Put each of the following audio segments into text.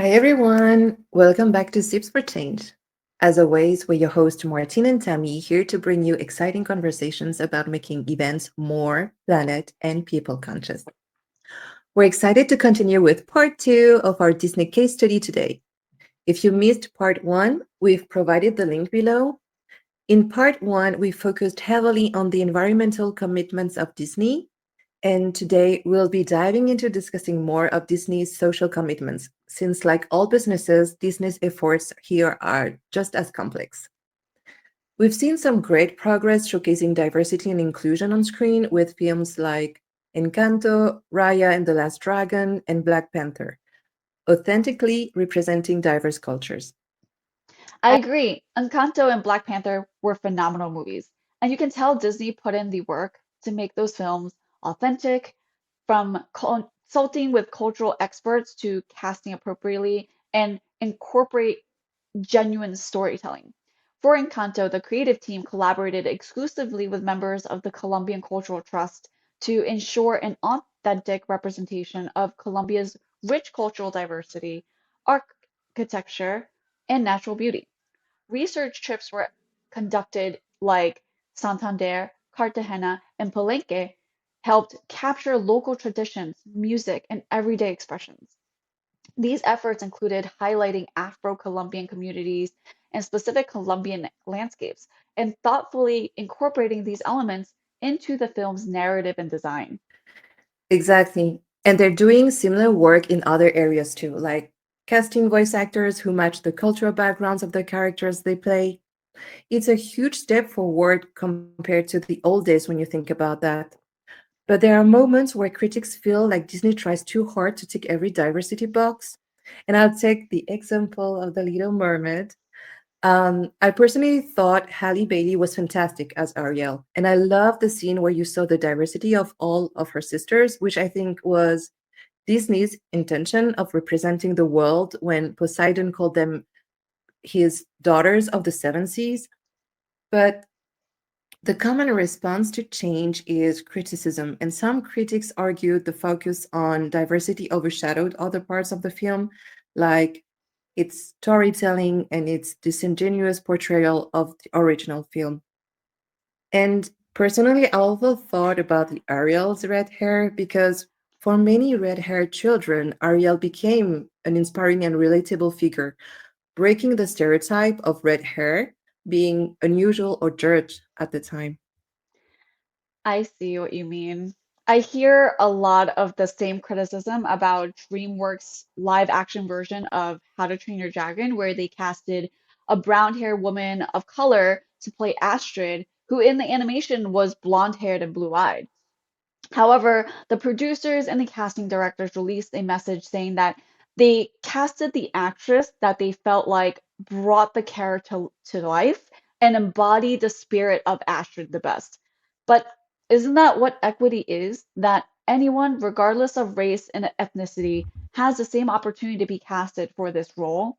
Hi, everyone. Welcome back to Sips for Change. As always, we're your hosts, Martin and Tammy, here to bring you exciting conversations about making events more planet and people conscious. We're excited to continue with part two of our Disney case study today. If you missed part one, we've provided the link below. In part one, we focused heavily on the environmental commitments of Disney, and today we'll be diving into discussing more of Disney's social commitments, since, like all businesses, Disney's efforts here are just as complex. We've seen some great progress showcasing diversity and inclusion on screen with films like Encanto, Raya and the Last Dragon, and Black Panther, authentically representing diverse cultures. I agree. Encanto and Black Panther were phenomenal movies, and you can tell Disney put in the work to make those films authentic, from consulting with cultural experts to casting appropriately and incorporate genuine storytelling. For Encanto, the creative team collaborated exclusively with members of the Colombian Cultural Trust to ensure an authentic representation of Colombia's rich cultural diversity, architecture, and natural beauty. Research trips were conducted like Santander, Cartagena, and Palenque helped capture local traditions, music, and everyday expressions. These efforts included highlighting Afro-Colombian communities and specific Colombian landscapes, and thoughtfully incorporating these elements into the film's narrative and design. Exactly. And they're doing similar work in other areas too, like casting voice actors who match the cultural backgrounds of the characters they play. It's a huge step forward compared to the old days when you think about that. But there are moments where critics feel like Disney tries too hard to tick every diversity box. And I'll take the example of The Little Mermaid. I personally thought Halle Bailey was fantastic as Ariel, and I love the scene where you saw the diversity of all of her sisters, which I think was Disney's intention of representing the world when Poseidon called them his daughters of the seven seas. But the common response to change is criticism, and some critics argued the focus on diversity overshadowed other parts of the film, like its storytelling and its disingenuous portrayal of the original film. And personally, I also thought about the Ariel's red hair because for many red haired children, Ariel became an inspiring and relatable figure, breaking the stereotype of red hair being unusual or dirt at the time. I see what you mean. I hear a lot of the same criticism about DreamWorks' live action version of How to Train Your Dragon, where they casted a brown haired woman of color to play Astrid, who in the animation was blonde haired and blue eyed. However, the producers and the casting directors released a message saying that they casted the actress that they felt like brought the character to life and embodied the spirit of Astrid the best. But isn't that what equity is? That anyone, regardless of race and ethnicity, has the same opportunity to be casted for this role?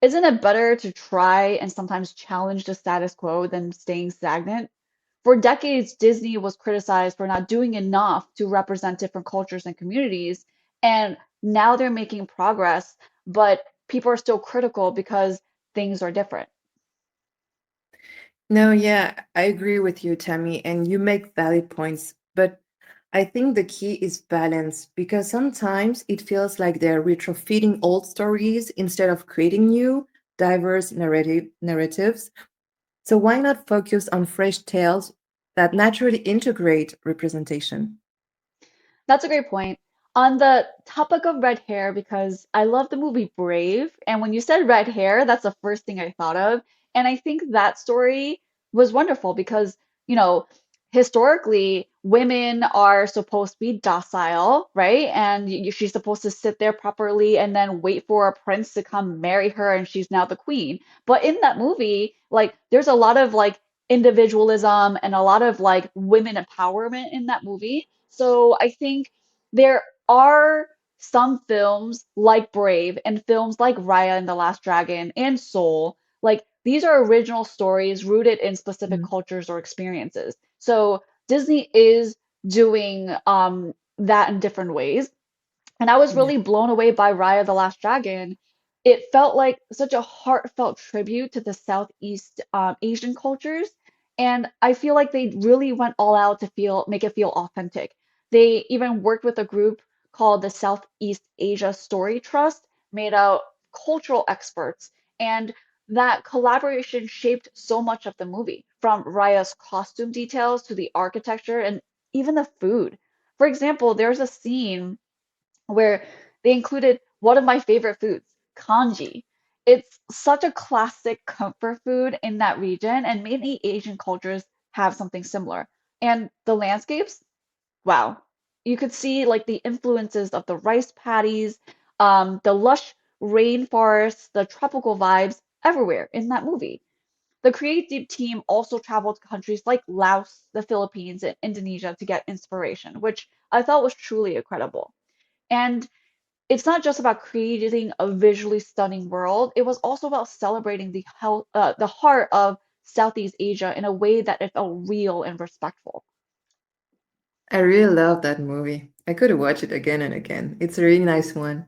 Isn't it better to try and sometimes challenge the status quo than staying stagnant? For decades, Disney was criticized for not doing enough to represent different cultures and communities, and now they're making progress, but people are still critical because things are different. No, yeah, I agree with you, Tammy, and you make valid points. But I think the key is balance because sometimes it feels like they're retrofitting old stories instead of creating new, diverse narratives. So why not focus on fresh tales that naturally integrate representation? That's a great point. On the topic of red hair, because I love the movie Brave, and when you said red hair, that's the first thing I thought of. And I think that story was wonderful because, you know, historically, women are supposed to be docile, right? And she's supposed to sit there properly and then wait for a prince to come marry her, and she's now the queen. But in that movie, like, there's a lot of like individualism and a lot of like women empowerment in that movie. So I think there are some films like Brave and films like Raya and the Last Dragon and Soul. Like these are original stories rooted in specific Mhm. cultures or experiences. So Disney is doing that in different ways. And I was Yeah. really blown away by Raya the Last Dragon It felt like such a heartfelt tribute to the Southeast Asian cultures, and I feel like they really went all out to make it feel authentic. They even worked with a group called the Southeast Asia Story Trust, made out cultural experts, and that collaboration shaped so much of the movie, from Raya's costume details to the architecture and even the food. For example, there's a scene where they included one of my favorite foods, congee. It's such a classic comfort food in that region, and many Asian cultures have something similar. And the landscapes, wow. You could see like the influences of the rice paddies, the lush rainforests, the tropical vibes everywhere in that movie. The creative team also traveled to countries like Laos, the Philippines, and Indonesia to get inspiration, which I thought was truly incredible. And it's not just about creating a visually stunning world. It was also about celebrating the heart of Southeast Asia in a way that it felt real and respectful. I really love that movie. I could watch it again and again. It's a really nice one.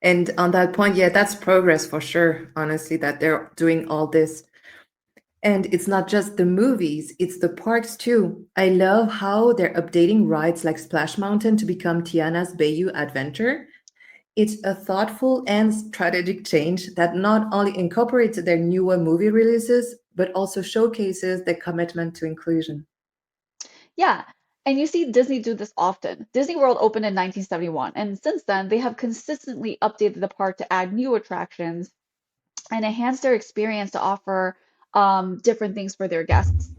And on that point, yeah, that's progress for sure, honestly, that they're doing all this. And it's not just the movies, it's the parks too. I love how they're updating rides like Splash Mountain to become Tiana's Bayou Adventure. It's a thoughtful and strategic change that not only incorporates their newer movie releases, but also showcases their commitment to inclusion. Yeah, and you see Disney do this often. Disney World opened in 1971, and since then they have consistently updated the park to add new attractions and enhance their experience to offer different things for their guests.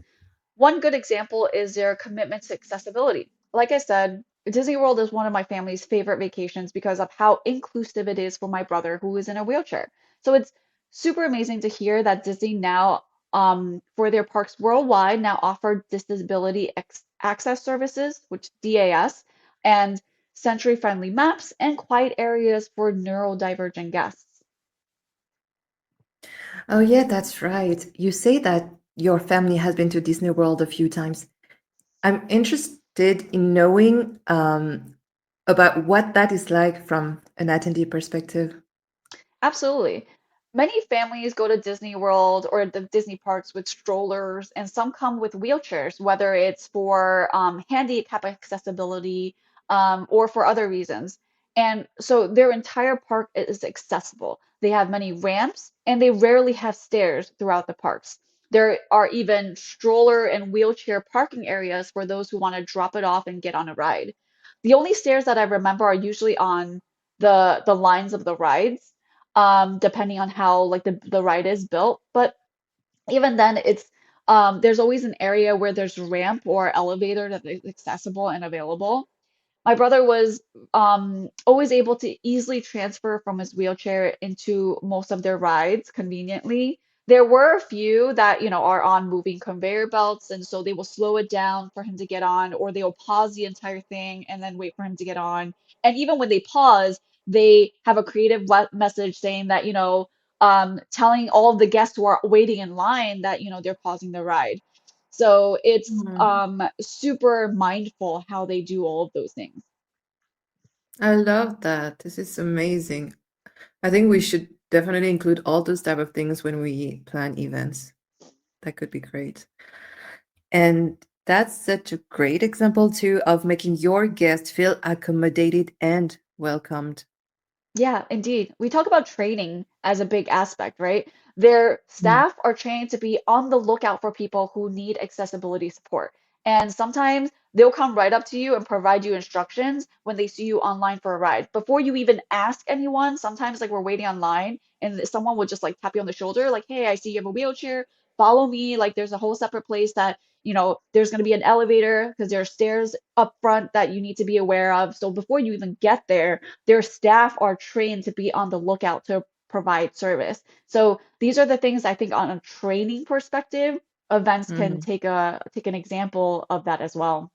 One good example is their commitment to accessibility. Like I said, Disney World is one of my family's favorite vacations because of how inclusive it is for my brother who is in a wheelchair. So it's super amazing to hear that Disney now, for their parks worldwide, now offer disability access services, which DAS, and sensory-friendly maps and quiet areas for neurodivergent guests. Oh, yeah, that's right. You say that your family has been to Disney World a few times. I'm interested in knowing about what that is like from an attendee perspective. Absolutely. Many families go to Disney World or the Disney parks with strollers, and some come with wheelchairs, whether it's for handicap accessibility or for other reasons. And so their entire park is accessible. They have many ramps, and they rarely have stairs throughout the parks. There are even stroller and wheelchair parking areas for those who want to drop it off and get on a ride. The only stairs that I remember are usually on the lines of the rides, depending on how like the ride is built. But even then, it's there's always an area where there's ramp or elevator that is accessible and available. My brother was always able to easily transfer from his wheelchair into most of their rides conveniently. There were a few that, are on moving conveyor belts, and so they will slow it down for him to get on, or they'll pause the entire thing and then wait for him to get on. And even when they pause, they have a creative message saying that, telling all of the guests who are waiting in line that, they're pausing the ride. So it's Hmm. super mindful how they do all of those things. I love that. This is amazing. I think we should definitely include all those type of things when we plan events. That could be great. And that's such a great example too of making your guests feel accommodated and welcomed. Yeah, indeed. We talk about training as a big aspect, right? Their Mm. staff are trained to be on the lookout for people who need accessibility support. And sometimes they'll come right up to you and provide you instructions when they see you online for a ride. Before you even ask anyone, sometimes like we're waiting online and someone will just like tap you on the shoulder, like, hey, I see you have a wheelchair. Follow me. Like there's a whole separate place that, there's going to be an elevator because there are stairs up front that you need to be aware of. So before you even get there, their staff are trained to be on the lookout to provide service. So these are the things I think on a training perspective, events can Mhm. take an example of that as well.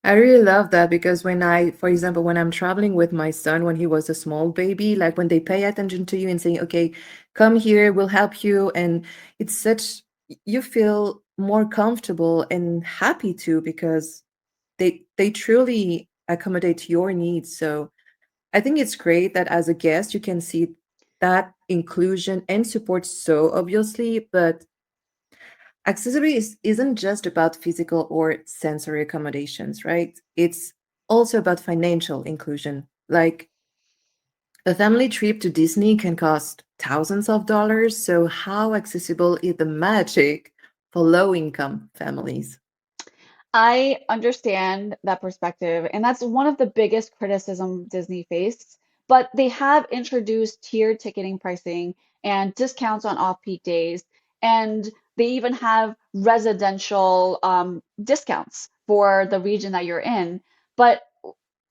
I really love that because for example, when I'm traveling with my son when he was a small baby, like when they pay attention to you and saying, okay, come here, we'll help you. And it's you feel more comfortable and happy too because they truly accommodate your needs. So I think it's great that as a guest, you can see that inclusion and support so obviously, but accessibility isn't just about physical or sensory accommodations, right? It's also about financial inclusion. Like a family trip to Disney can cost thousands of dollars, so how accessible is the magic for low income families? I understand that perspective, and that's one of the biggest criticism Disney faced. But they have introduced tiered ticketing pricing and discounts on off-peak days, and they even have residential discounts for the region that you're in. But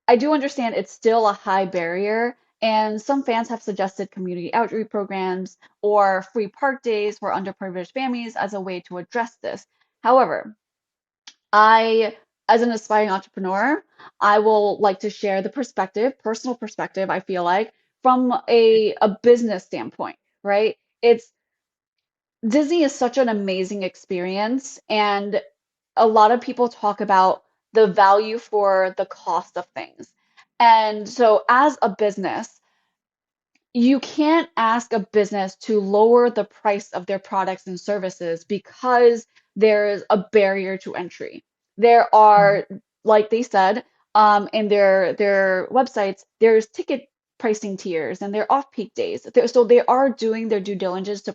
I do understand it's still a high barrier, and some fans have suggested community outreach programs or free park days for underprivileged families as a way to address this. However, I, as an aspiring entrepreneur, I will like to share the perspective, personal perspective, I feel like, from a business standpoint, right? It's Disney is such an amazing experience, and a lot of people talk about the value for the cost of things. And so, as a business, you can't ask a business to lower the price of their products and services because there's a barrier to entry. There Mm. are, like they said, in their websites, there's ticket pricing tiers and they're off-peak days. So they are doing their due diligence to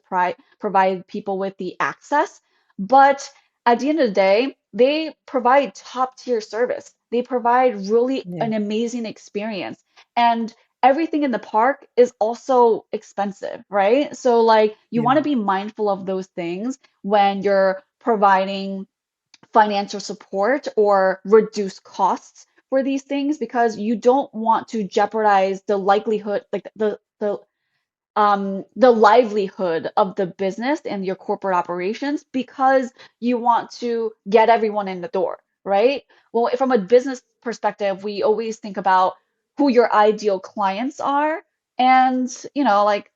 provide people with the access, but at the end of the day, they provide top tier service. They provide really Yeah, an amazing experience. And everything in the park is also expensive, right? So like you yeah, want to be mindful of those things when you're providing financial support or reduce costs for these things because you don't want to jeopardize the likelihood, like the livelihood of the business and your corporate operations because you want to get everyone in the door, right? Well, from a business perspective, we always think about who your ideal clients are. And, like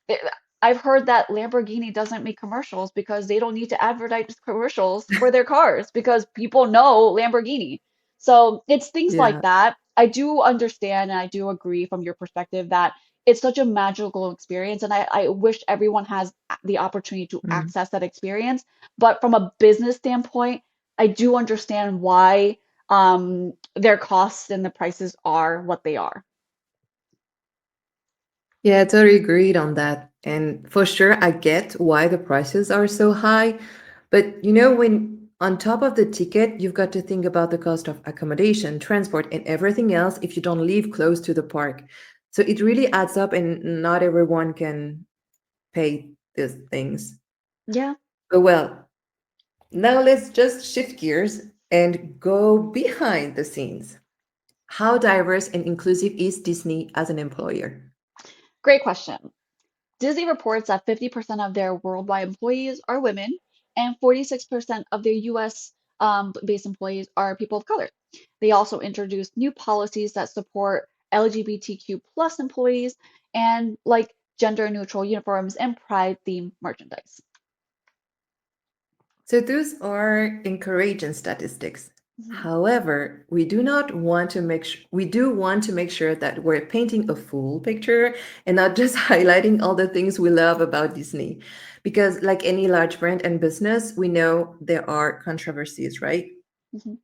it- I've heard that Lamborghini doesn't make commercials because they don't need to advertise commercials for their cars because people know Lamborghini. So it's things like yeah. that. I do understand and I do agree from your perspective that it's such a magical experience, and I wish everyone has the opportunity to Mm. access that experience. But from a business standpoint, I do understand why their costs and the prices are what they are. Yeah, I totally agreed on that. And for sure, I get why the prices are so high. But when on top of the ticket, you've got to think about the cost of accommodation, transport, and everything else if you don't live close to the park. So it really adds up, and not everyone can pay these things. Yeah. But well, now let's just shift gears and go behind the scenes. How diverse and inclusive is Disney as an employer? Great question. Disney reports that 50% of their worldwide employees are women, and 46% of their US based employees are people of color. They also introduced new policies that support LGBTQ plus employees and like gender neutral uniforms and pride themed merchandise. So those are encouraging statistics. Mhm. However, we do want to make sure that we're painting a full picture and not just highlighting all the things we love about Disney. Because like any large brand and business, we know there are controversies, right? Mhm.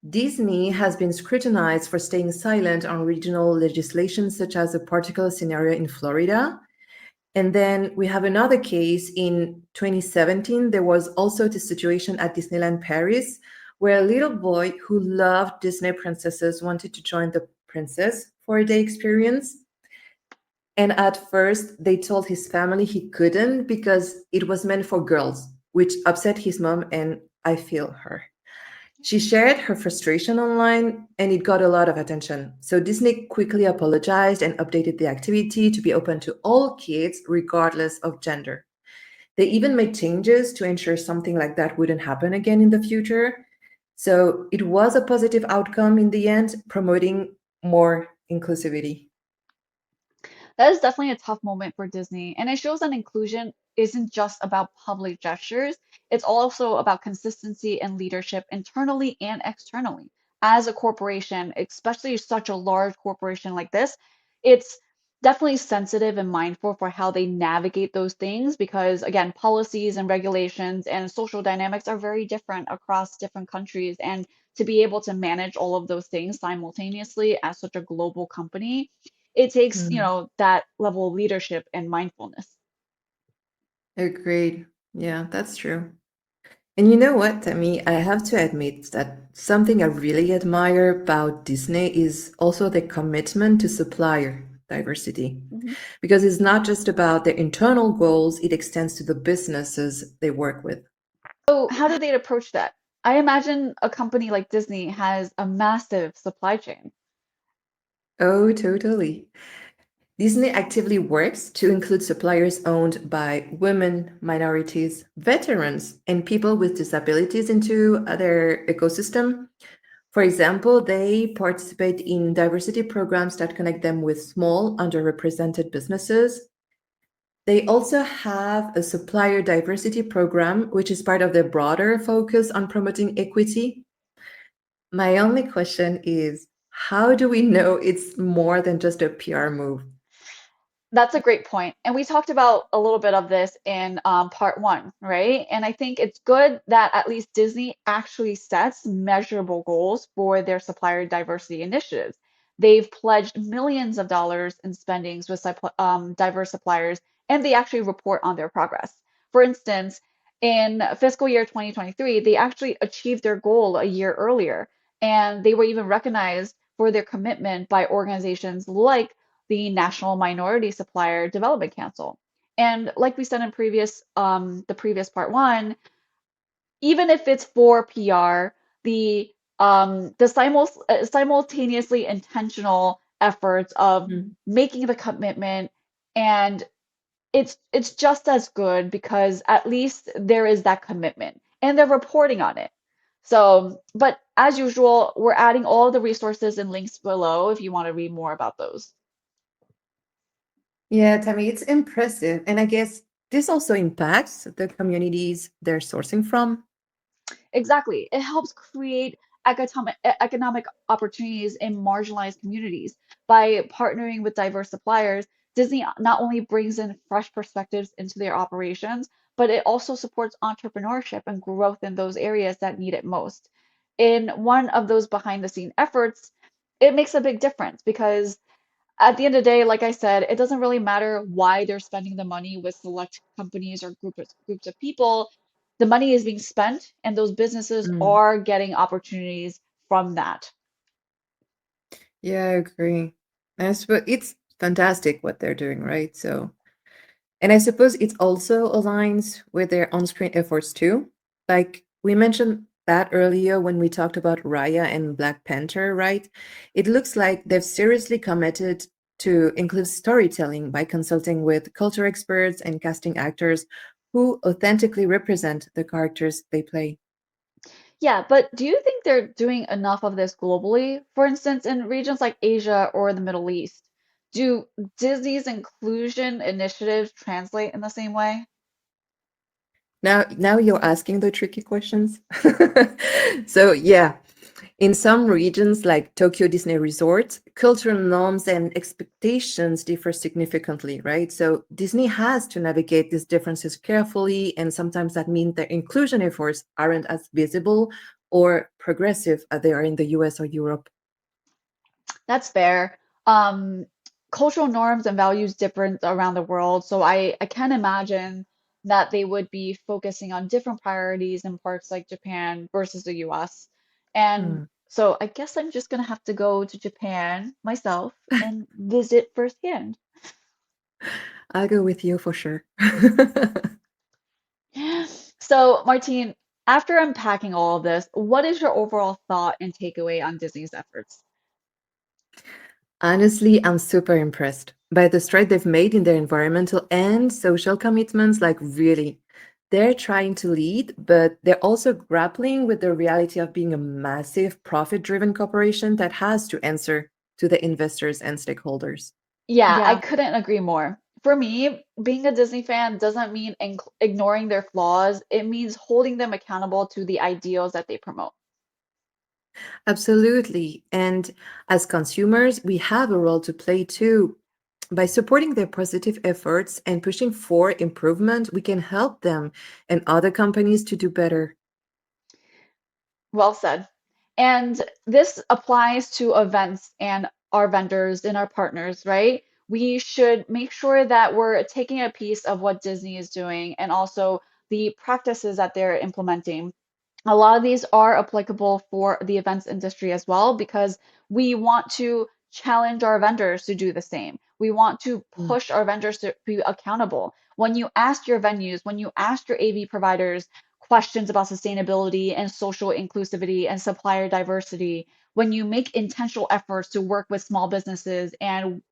Disney has been scrutinized for staying silent on regional legislation such as a particular scenario in Florida. And then we have another case in 2017. There was also the situation at Disneyland Paris where a little boy who loved Disney princesses wanted to join the princess for a day experience. And at first, they told his family he couldn't because it was meant for girls, which upset his mom, and I feel her. She shared her frustration online and it got a lot of attention. So Disney quickly apologized and updated the activity to be open to all kids, regardless of gender. They even made changes to ensure something like that wouldn't happen again in the future. So it was a positive outcome in the end, promoting more inclusivity. That is definitely a tough moment for Disney, and it shows that inclusion isn't just about public gestures, it's also about consistency and leadership internally and externally. As a corporation, especially such a large corporation like this, it's definitely sensitive and mindful for how they navigate those things because, again, policies and regulations and social dynamics are very different across different countries. And to be able to manage all of those things simultaneously as such a global company, it takes, Mm, that level of leadership and mindfulness. agreed. Yeah, that's true. And you know what, Tammy? I have to admit that something I really admire about Disney is also the commitment to supplier diversity. Mhm. Because it's not just about their internal goals, it extends to the businesses they work with. So, how do they approach that? I imagine a company like Disney has a massive supply chain. Oh, totally. Disney actively works to include suppliers owned by women, minorities, veterans, and people with disabilities into their ecosystem. For example, they participate in diversity programs that connect them with small, underrepresented businesses. They also have a supplier diversity program, which is part of their broader focus on promoting equity. My only question is, how do we know it's more than just a PR move? That's a great point. And we talked about a little bit of this in part one, right? And I think it's good that at least Disney actually sets measurable goals for their supplier diversity initiatives. They've pledged millions of dollars in spendings with diverse suppliers, and they actually report on their progress. For instance, in fiscal year 2023, they actually achieved their goal a year earlier, and they were even recognized for their commitment by organizations like the National Minority Supplier Development Council. And like we said in the previous part one, even if it's for PR, the simultaneously intentional efforts of Mm. making the commitment, and it's just as good because at least there is that commitment and they're reporting on it. So, but as usual, we're adding all the resources and links below if you want to read more about those. Yeah, Tammy, it's impressive. And I guess this also impacts the communities they're sourcing from. Exactly. It helps create economic opportunities in marginalized communities. By partnering with diverse suppliers, Disney not only brings in fresh perspectives into their operations, but it also supports entrepreneurship and growth in those areas that need it most. In one of those behind the scene efforts, it makes a big difference because at the end of the day, like I said, it doesn't really matter why they're spending the money with select companies or groups of people. The money is being spent, and those businesses Mm. are getting opportunities from that. Yeah, I agree. I suppose it's fantastic what they're doing, right? So, and I suppose it also aligns with their on-screen efforts too. Like we mentioned that earlier when we talked about Raya and Black Panther, right? It looks like they've seriously committed to include storytelling by consulting with culture experts and casting actors who authentically represent the characters they play. Yeah, but do you think they're doing enough of this globally? For instance, in regions like Asia or the Middle East, do Disney's inclusion initiatives translate in the same way? Now you're asking the tricky questions. So yeah, in some regions like Tokyo Disney Resort, cultural norms and expectations differ significantly, right? So Disney has to navigate these differences carefully, and sometimes that means their inclusion efforts aren't as visible or progressive as they are in the US or Europe. That's fair. Um, Cultural norms and values different around the world, so I can imagine that they would be focusing on different priorities in parts like Japan versus the US. And Hmm. so I guess I'm just gonna have to go to Japan myself and visit firsthand. I'll go with you for sure. So, Martine, after unpacking all of this, what is your overall thought and takeaway on Disney's efforts? Honestly, I'm super impressed by the stride they've made in their environmental and social commitments. Like, really, they're trying to lead, but they're also grappling with the reality of being a massive profit driven corporation that has to answer to the investors and stakeholders. Yeah, I Yeah, couldn't agree more. For me, being a Disney fan doesn't mean ignoring their flaws. It means holding them accountable to the ideals that they promote. Absolutely. And as consumers, we have a role to play too. By supporting their positive efforts and pushing for improvement, we can help them and other companies to do better. Well said. And this applies to events and our vendors and our partners, right? We should make sure that we're taking a piece of what Disney is doing and also the practices that they're implementing. A lot of these are applicable for the events industry as well because we want to challenge our vendors to do the same. We want to Mm. push our vendors to be accountable. When you ask your venues, when you ask your AV providers questions about sustainability and social inclusivity and supplier diversity, when you make intentional efforts to work with small businesses and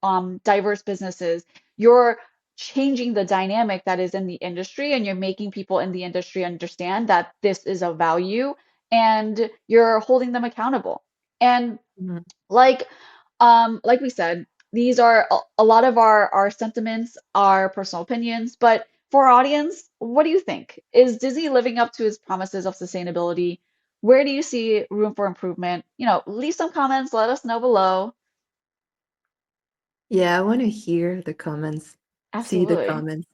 diverse businesses, you're changing the dynamic that is in the industry and you're making people in the industry understand that this is a value and you're holding them accountable. And Mhm. like like we said, these are a lot of our sentiments, our personal opinions, but for our audience, what do you think? Is Disney living up to its promises of sustainability? Where do you see room for improvement? Leave some comments, let us know below. Yeah, I want to hear the comments, see the Absolutely. comments.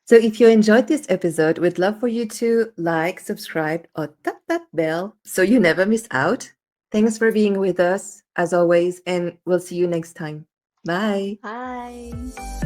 So if you enjoyed this episode, we'd love for you to like, subscribe, or tap that bell so you never miss out. Thanks for being with us, as always, and we'll see you next time. Bye. Bye.